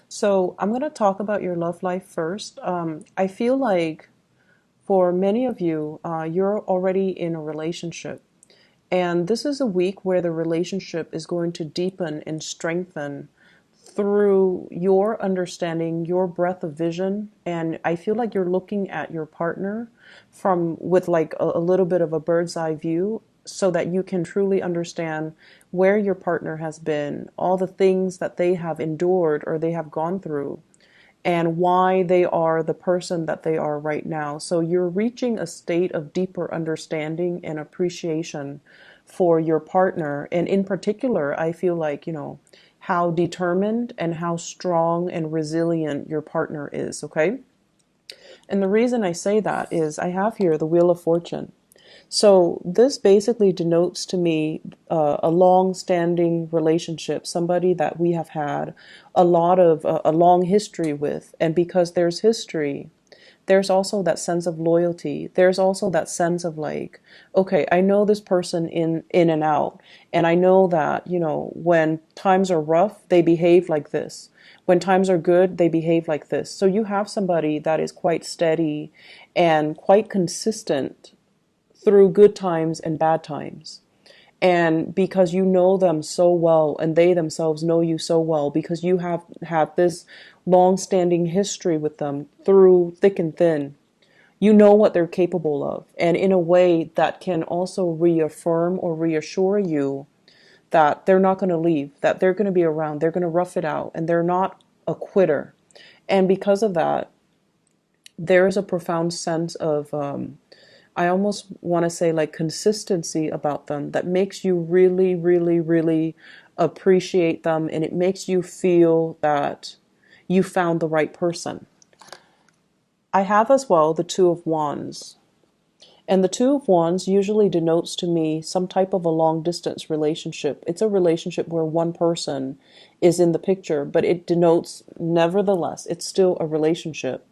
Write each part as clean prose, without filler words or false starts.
So I'm going to talk about your love life first. I feel like for many of you, you're already in a relationship. And this is a week where the relationship is going to deepen and strengthen through your understanding, your breadth of vision. And I feel like you're looking at your partner from with like a little bit of a bird's eye view so that you can truly understand where your partner has been, all the things that they have endured or they have gone through, and why they are the person that they are right now. So you're reaching a state of deeper understanding and appreciation for your partner. And in particular, I feel like, how determined and how strong and resilient your partner is, okay? And the reason I say that is I have here the Wheel of Fortune. So this basically denotes to me a long-standing relationship, somebody that we have had a long history with, and because there's history, there's also that sense of loyalty. There's also that sense of like, okay, I know this person in and out, and I know that when times are rough, they behave like this. When times are good, they behave like this. So you have somebody that is quite steady and quite consistent through good times and bad times. And because you know them so well and they themselves know you so well, because you have had this long-standing history with them through thick and thin, you know what they're capable of. And in a way that can also reaffirm or reassure you that they're not going to leave, that they're going to be around, they're going to rough it out, and they're not a quitter. And because of that, there's a profound sense of I almost want to say like consistency about them that makes you really, really, really appreciate them, and it makes you feel that you found the right person. I have as well the Two of Wands. And the Two of Wands usually denotes to me some type of a long distance relationship. It's a relationship where one person is in the picture, but it denotes, nevertheless, it's still a relationship.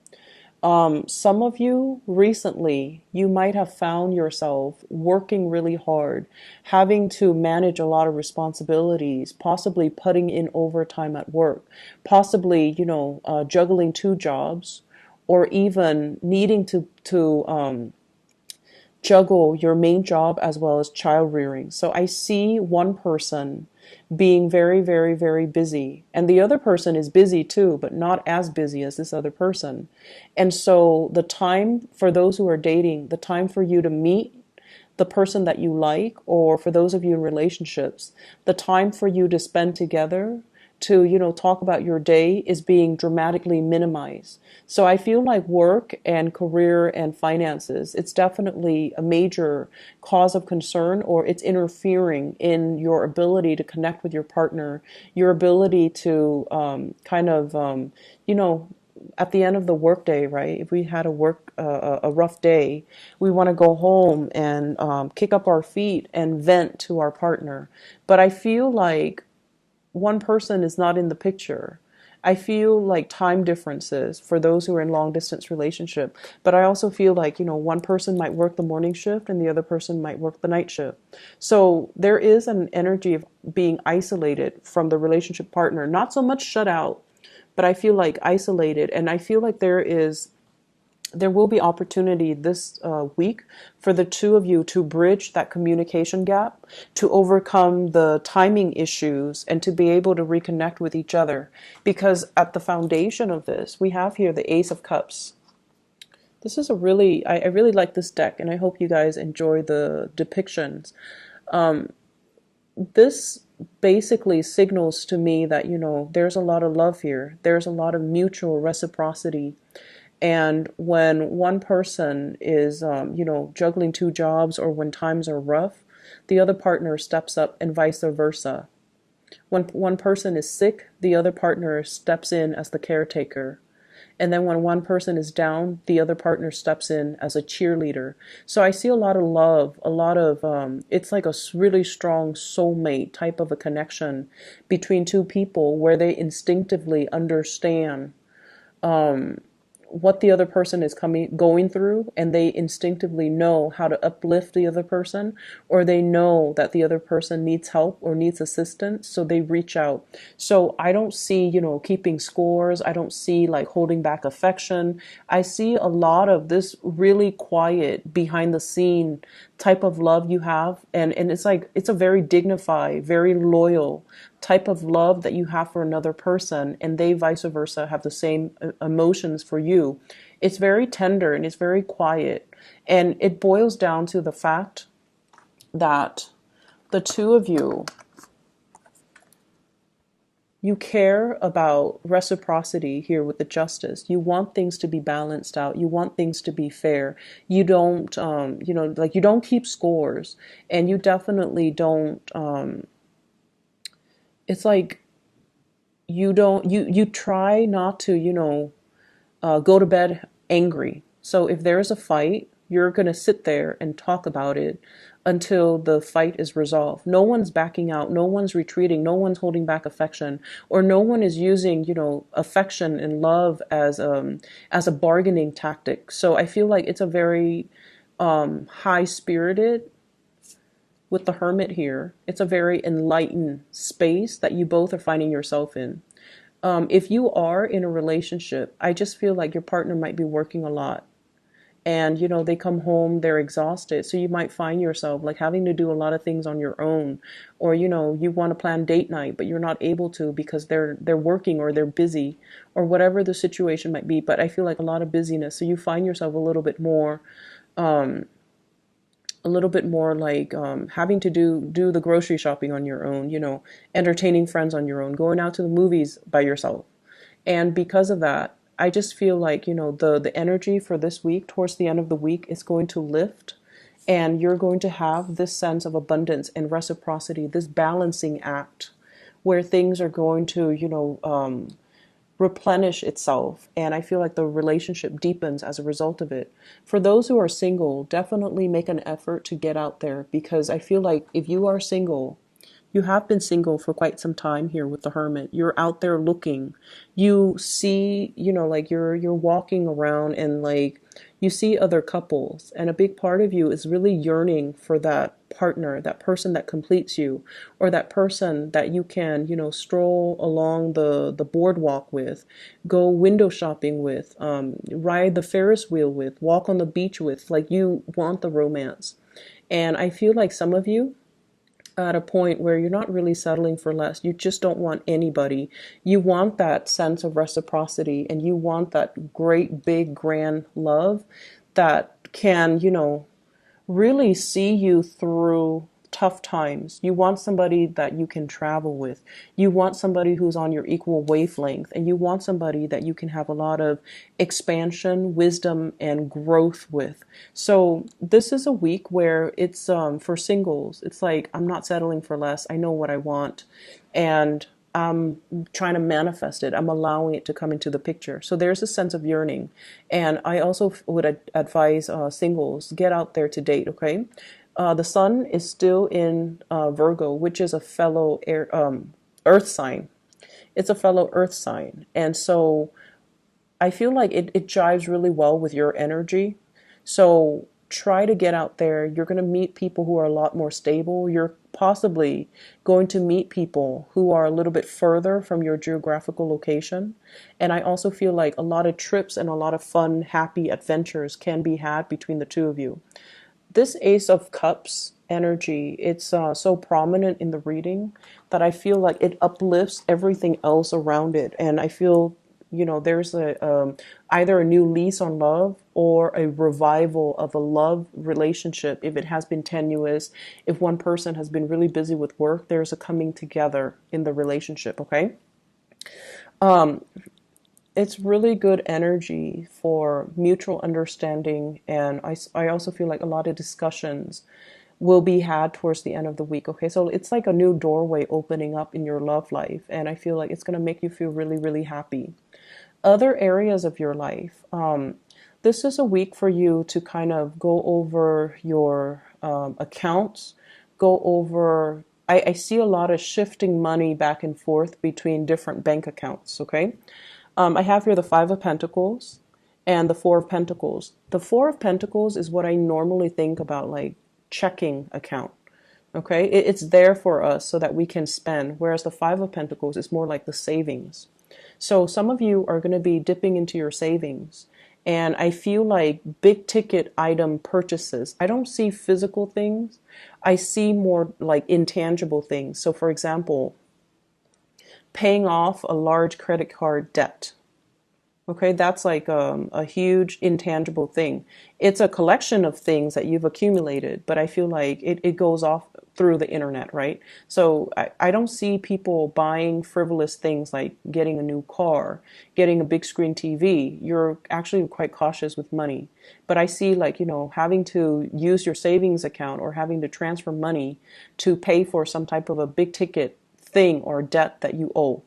Some of you recently, you might have found yourself working really hard, having to manage a lot of responsibilities, possibly putting in overtime at work, possibly, juggling two jobs, or even needing to juggle your main job as well as child rearing. So I see one person being very, very, very busy, and the other person is busy too, but not as busy as this other person. And so the time for those who are dating, the time for you to meet the person that you like, or for those of you in relationships, the time for you to spend together to talk about your day is being dramatically minimized. So I feel like work and career and finances, it's definitely a major cause of concern, or it's interfering in your ability to connect with your partner, your ability to you know at the end of the workday, right? If we had a rough day, we want to go home and kick up our feet and vent to our partner. But I feel like one person is not in the picture. I feel like time differences for those who are in long distance relationship, but I also feel like, one person might work the morning shift and the other person might work the night shift. So there is an energy of being isolated from the relationship partner, not so much shut out, but I feel like isolated. And I feel like there will be opportunity this week for the two of you to bridge that communication gap, to overcome the timing issues, and to be able to reconnect with each other. Because at the foundation of this, we have here the Ace of Cups. This is I really like this deck, and I hope you guys enjoy the depictions. This basically signals to me that, there's a lot of love here. There's a lot of mutual reciprocity. And when one person is, juggling two jobs, or when times are rough, the other partner steps up, and vice versa. When one person is sick, the other partner steps in as the caretaker. And then when one person is down, the other partner steps in as a cheerleader. So I see a lot of love, a lot of, it's like a really strong soulmate type of a connection between two people where they instinctively understand what the other person is going through, and they instinctively know how to uplift the other person, or they know that the other person needs help or needs assistance, so they reach out. So I don't see, keeping scores. I don't see like holding back affection. I see a lot of this really quiet behind the scene type of love you have, and it's like it's a very dignified, very loyal type of love that you have for another person, and they vice versa have the same emotions for you. It's very tender and it's very quiet, and it boils down to the fact that the two of you care about reciprocity here with the justice. You want things to be balanced out. You want things to be fair. You don't, like you don't keep scores, and you definitely don't. It's like you don't. You try not to, go to bed angry. So if there is a fight, you're gonna sit there and talk about it until the fight is resolved. No one's backing out, no one's retreating, no one's holding back affection, or no one is using, affection and love as a bargaining tactic. So I feel like it's a very high spirited with the Hermit here. It's a very enlightened space that you both are finding yourself in. If you are in a relationship, I just feel like your partner might be working a lot, and they come home, they're exhausted, so you might find yourself like having to do a lot of things on your own, or you want to plan date night but you're not able to because they're working or they're busy, or whatever the situation might be. But I feel like a lot of busyness, so you find yourself a little bit more like having to do the grocery shopping on your own, entertaining friends on your own, going out to the movies by yourself. And because of that, I just feel like, the energy for this week, towards the end of the week, is going to lift, and you're going to have this sense of abundance and reciprocity, this balancing act where things are going to, replenish itself. And I feel like the relationship deepens as a result of it. For those who are single, definitely make an effort to get out there, because I feel like if you are single, you have been single for quite some time here with the Hermit. You're out there looking. You see, like you're walking around, and like you see other couples, and a big part of you is really yearning for that partner, that person that completes you, or that person that you can, stroll along the boardwalk with, go window shopping with, ride the Ferris wheel with, walk on the beach with. Like, you want the romance. And I feel like some of you at a point where you're not really settling for less. You just don't want anybody. You want that sense of reciprocity, and you want that great, big, grand love that can, really see you through tough times. You want somebody that you can travel with. You want somebody who's on your equal wavelength, and you want somebody that you can have a lot of expansion, wisdom, and growth with. So this is a week where it's for singles. It's like, I'm not settling for less. I know what I want, and I'm trying to manifest it. I'm allowing it to come into the picture. So there's a sense of yearning. And I also would advise singles, get out there to date, okay? The sun is still in Virgo, which is a fellow earth sign. It's a fellow earth sign. And so I feel like it jives really well with your energy. So try to get out there. You're going to meet people who are a lot more stable. You're possibly going to meet people who are a little bit further from your geographical location. And I also feel like a lot of trips and a lot of fun, happy adventures can be had between the two of you. This Ace of Cups energy, it's so prominent in the reading that I feel like it uplifts everything else around it. And I feel, there's either a new lease on love, or a revival of a love relationship. If it has been tenuous, if one person has been really busy with work, there's a coming together in the relationship, okay? It's really good energy for mutual understanding, and I also feel like a lot of discussions will be had towards the end of the week, okay? So it's like a new doorway opening up in your love life, and I feel like it's going to make you feel really, really happy. Other areas of your life, this is a week for you to kind of go over your accounts, go over, I see a lot of shifting money back and forth between different bank accounts, okay? I have here the Five of Pentacles, and the Four of Pentacles. The Four of Pentacles is what I normally think about, like checking account. Okay, it's there for us so that we can spend, whereas the Five of Pentacles is more like the savings. So some of you are going to be dipping into your savings. And I feel like big ticket item purchases. I don't see physical things. I see more like intangible things. So for example, paying off a large credit card debt. Okay, that's like a huge intangible thing. It's a collection of things that you've accumulated, but I feel like it goes off through the internet, right? So I don't see people buying frivolous things like getting a new car, getting a big screen TV. You're actually quite cautious with money. But I see like, having to use your savings account or having to transfer money to pay for some type of a big ticket thing or debt that you owe.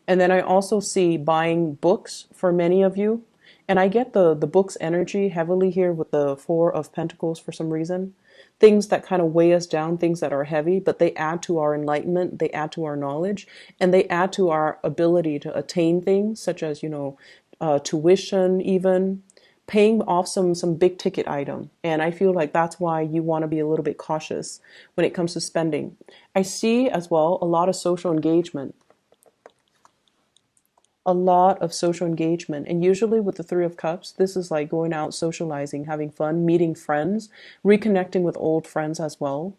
And then I also see buying books for many of you. And I get the books energy heavily here with the Four of Pentacles for some reason. Things that kind of weigh us down, things that are heavy, but they add to our enlightenment, they add to our knowledge, and they add to our ability to attain things such as, tuition, even paying off some big ticket item. And I feel like that's why you want to be a little bit cautious when it comes to spending. I see as well a lot of social engagement. A lot of social engagement. And usually with the Three of Cups, this is like going out, socializing, having fun, meeting friends, reconnecting with old friends as well.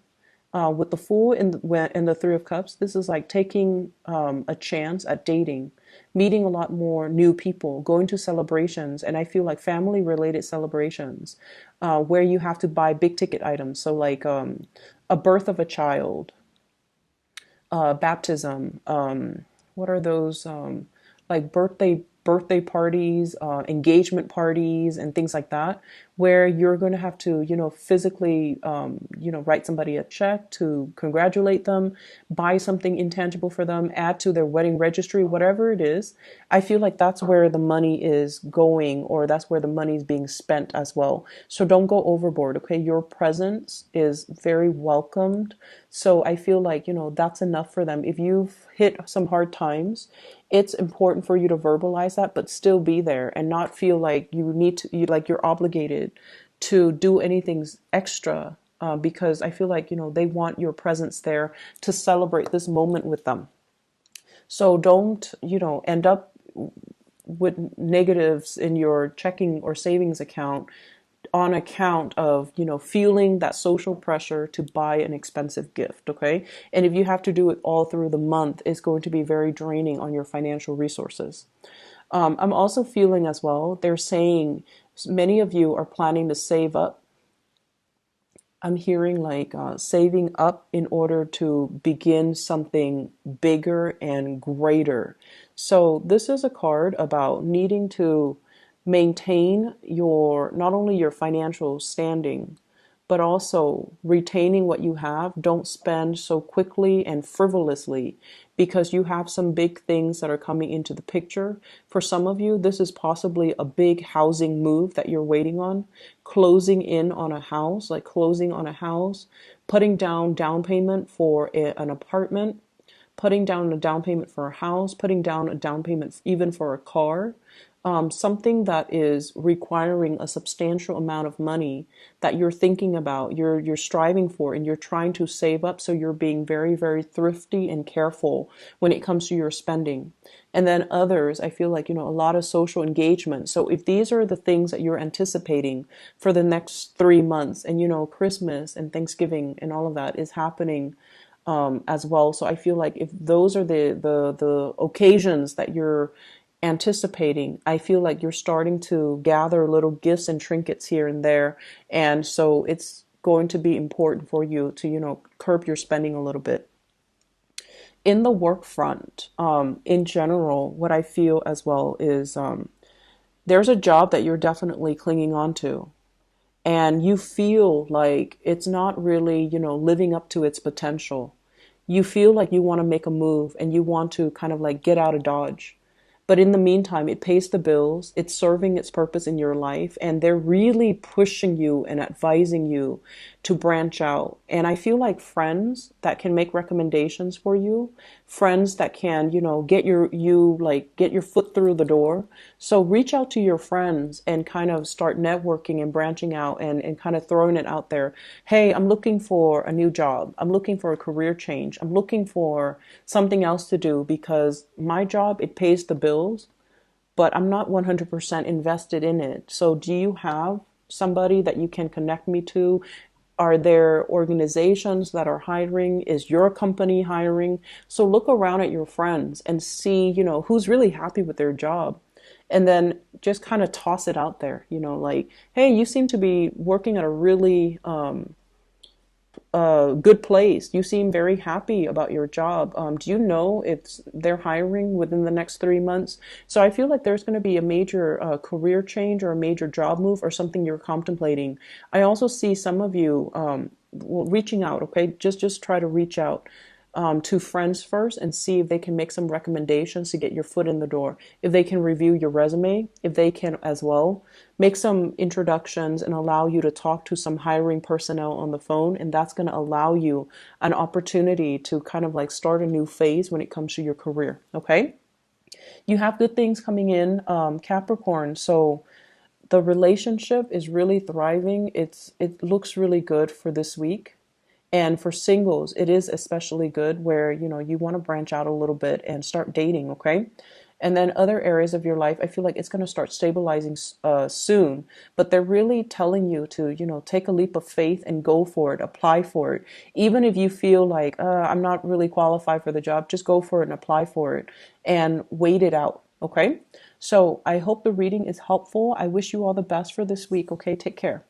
With the Fool and the Three of Cups, this is like taking a chance at dating, meeting a lot more new people, going to celebrations. And I feel like family related celebrations where you have to buy big ticket items. So like a birth of a child, baptism, what are those? Like birthday parties, engagement parties, and things like that, where you're going to have to, physically, write somebody a check to congratulate them, buy something intangible for them, add to their wedding registry, whatever it is. I feel like that's where the money is going, or that's where the money is being spent as well. So don't go overboard, okay? Your presence is very welcomed. So I feel like, that's enough for them. If you've hit some hard times, it's important for you to verbalize that, but still be there and not feel like you're obligated to do anything extra, because I feel like, they want your presence there to celebrate this moment with them. So don't, end up with negatives in your checking or savings account on account of, feeling that social pressure to buy an expensive gift, okay? And if you have to do it all through the month, it's going to be very draining on your financial resources. I'm also feeling as well, they're saying many of you are planning to save up. I'm hearing like saving up in order to begin something bigger and greater. So this is a card about needing to maintain not only your financial standing, but also retaining what you have. Don't spend so quickly and frivolously because you have some big things that are coming into the picture. For some of you, this is possibly a big housing move that you're waiting on, closing on a house, putting down payment for an apartment, putting down a down payment for a house, putting down a down payment even for a car. Something that is requiring a substantial amount of money that you're thinking about, you're striving for, and you're trying to save up. So you're being very, very thrifty and careful when it comes to your spending. And then others, I feel like, a lot of social engagement. So if these are the things that you're anticipating for the next 3 months, and, Christmas and Thanksgiving and all of that is happening as well. So I feel like if those are the occasions that you're anticipating, I feel like you're starting to gather little gifts and trinkets here and there. And so it's going to be important for you to, curb your spending a little bit. In the work front, in general, what I feel as well is there's a job that you're definitely clinging on to. And you feel like it's not really, living up to its potential. You feel like you want to make a move and you want to kind of like get out of Dodge. But in the meantime, it pays the bills, it's serving its purpose in your life, and they're really pushing you and advising you to branch out. And I feel like friends that can make recommendations for you, friends that can, get your foot through the door. So reach out to your friends and kind of start networking and branching out and kind of throwing it out there. Hey, I'm looking for a new job. I'm looking for a career change. I'm looking for something else to do because my job, it pays the bills, but I'm not 100% invested in it. So do you have somebody that you can connect me to? Are there organizations that are hiring? Is your company hiring? So look around at your friends and see, who's really happy with their job. And then just kind of toss it out there, like, hey, you seem to be working at a really good place. You seem very happy about your job. Do you know if they're hiring within the next 3 months? So I feel like there's going to be a major career change or a major job move or something you're contemplating. I also see some of you reaching out. Okay, just try to reach out to friends first and see if they can make some recommendations to get your foot in the door. If they can review your resume, if they can as well make some introductions and allow you to talk to some hiring personnel on the phone. And that's going to allow you an opportunity to kind of like start a new phase when it comes to your career. Okay. You have good things coming in, Capricorn. So the relationship is really thriving. It looks really good for this week. And for singles, it is especially good where, you want to branch out a little bit and start dating, okay? And then other areas of your life, I feel like it's going to start stabilizing soon. But they're really telling you to, take a leap of faith and go for it, apply for it. Even if you feel like, I'm not really qualified for the job, just go for it and apply for it and wait it out, okay? So I hope the reading is helpful. I wish you all the best for this week, okay? Take care.